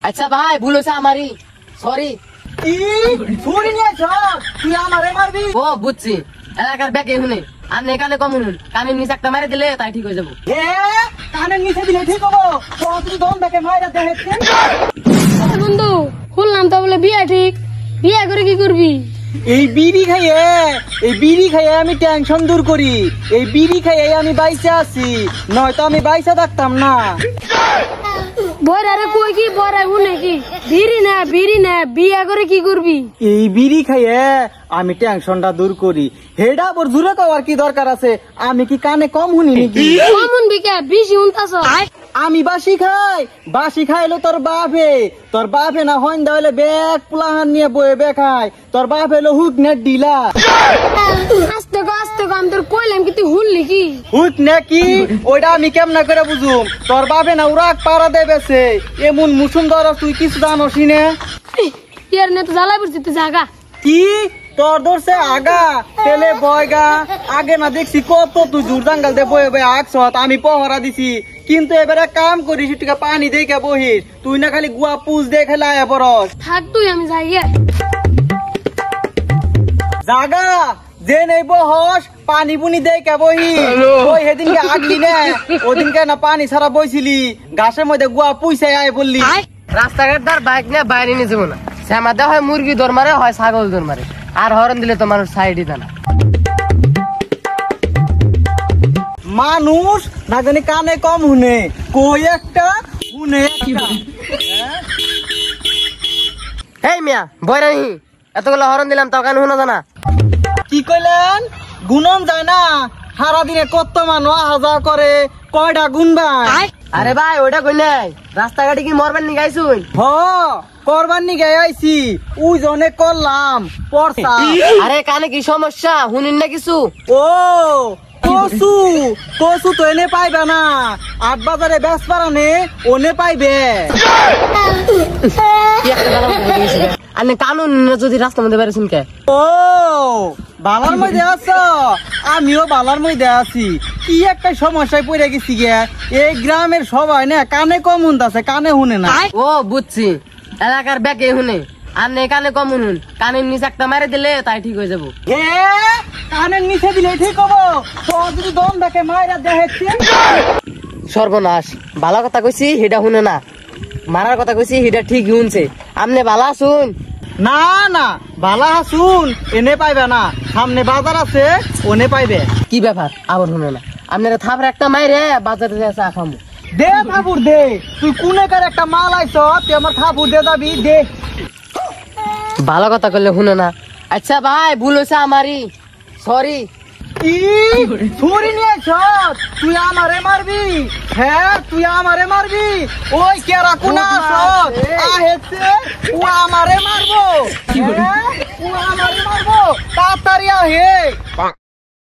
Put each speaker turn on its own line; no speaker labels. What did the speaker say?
আচ্ছা ভাই ভুল হয়েছে আমারই, সরি।
কি ছুরি নিয়েছ তুই আমারে মারবি?
ও বুঝছি, এলাকার ব্যাগ এখানে আপনি এখানে কম শুনুন, কানের নিচে একটা মারে দিলে তাই ঠিক হয়ে যাবো।
এ কানের নিচে দিলে ঠিক হবো? তুই দম দেখে মাইরা দেখেছে।
বন্ধু শুনলাম তো বলে বিয়ে ঠিক, বিয়ে করে কি করবি?
এই বিড়ি খাইয়ে আমি টেনশন দূর করি। এই বিড়ি খাইয়ে আমি বাইসে আছি, নয়তো আমি বাইসে থাকতাম না।
বয়রারে কই কি বয়রা শুনে কি বিড়ি না বিয়ে করে কি করবি?
এই বিড়ি খাইয়ে আমি টেনশনটা দূর করি। হেডা বর জুরে কওয়ার কি দরকার আছে? আমি কি কানে কম শুনি নাকি?
কমন বিকে বেশি শুনতাছ?
আমি বাসি খাইলো তোর বাপে না হইন দাইলে ব্যাগ পুলাহান নিয়ে বয়ে বেখায়। তোর বাপ এলো হুক নেট ডিলা।
আস্তে গো আমি তোর কইলাম কি তুই শুনলি কি?
হুক নাকি ওইটা আমি কেমনা করে বুঝুম? তোর বাপে না উড়াক পাড়া দেবেছে এমন মুসুম ধরা তুই কিছু জানোস না?
ইয়ার নে তো জ্বালাই পড়ছি তুই জাগা।
কি তোর ধরছে আগা তেলে বয়গা? আগে না দেখছি কত তুই দূর জাঙ্গাল দিয়ে বয়ে বয়ে আকছ, আমি পহরা দিছি। কিন্তু এবারে কাম করিস তুই পানি দেখে বহিস, তুই না খালি গুয়া পুষ দিয়ে খেলে আয়া পরস।
থাক তুই আমি যাই গে।
জাগা যে নেই বহস পানি পুনি দেখে বহি। ওই সেদিনকে আগলি না, ওদিনকে না পানি ছাড়া বইছিলি, ঘাসের মধ্যে গুয়া পুইছে আয় বললি।
রাস্তাঘাট তার বাইক নিয়ে বাইরে নিয়ে যাবো না, শ্যামাতে হয় মুরগি দৌড় মারে হয় ছাগল দৌড় মারে, আর হরন দিলে তো মানুষ সাইডই দেয় না।
মানুষ না জানি কানে কম শুনে, কই একটা শুনে।
এই মিয়া বয়রানি, এতগুলো হরন দিলাম তাও কানে শুনো জানা?
কি কইলেন? গুণন যায় না? সারাদিনে কত মানুষ আহা যাওয়া করে, কয়টা গুনবাই?
আরে ভাই ওটা কই নাই, রাস্তাঘাটে কি মরবেন নি গাইছুন?
হ করবার নি গে আইছি, ওই জনে করলাম পড়ছা।
আরে কানে কি সমস্যা শুনিন না কিছু?
ও কসু তো এনে পাইবে না, ৮ বাজারে বেশ পারানে ওনে পাইবে।
আপনি কানুন যদি রাস্তার মধ্যে বেরোছেন কে?
ও বালার মধ্যে আছো, আমিও বালার মধ্যে আছি। কি একটা সমস্যায় পড়ে গেছি গে। এই গ্রামের সবাই না কানে কম শুনতাছে, কানে শুনে না।
ও বুঝছি, এলাকার ব্যাগ শুনে আপনি কানে কম শুনুন, কানের নিচে একটা মারে দিলে তাই ঠিক হয়ে যাবো।
এ কানের নিচে দিলে ঠিক হবো? তোর যদি দম দেখে মায়েরা দেখেছে।
সর্বনাশ, ভালো কথা কইছি সেটা শুনে না, মারার কথা কইছি সেটা ঠিক শুনছে। আপনি ভালো শুন।
না না বালা হাসুন এনে পাইবে না, সামনে বাজার আছে ওনে পাইবে।
কি ব্যাপার আবার শুনে না? আপনারা থাপড়ে একটা মাইরে বাজারে চা খাবো।
দে থাপুর দে, তুই কোনেকার একটা মাল আইছ, তুই আমার থাপুর দে যাবি দে।
ভালো কথা করলে শুনে না। আচ্ছা ভাই ভুল হয়েছে আমারই, সরি।
কি ছুরি নিয়েছ তুই আমারে মারবি? হ্যাঁ তুই আমারে মারবি? ওই কেরা কোনা আহেছে ও আমারে মারবো, ও আমারে মারবো, তাড়াতাড়ি আহে।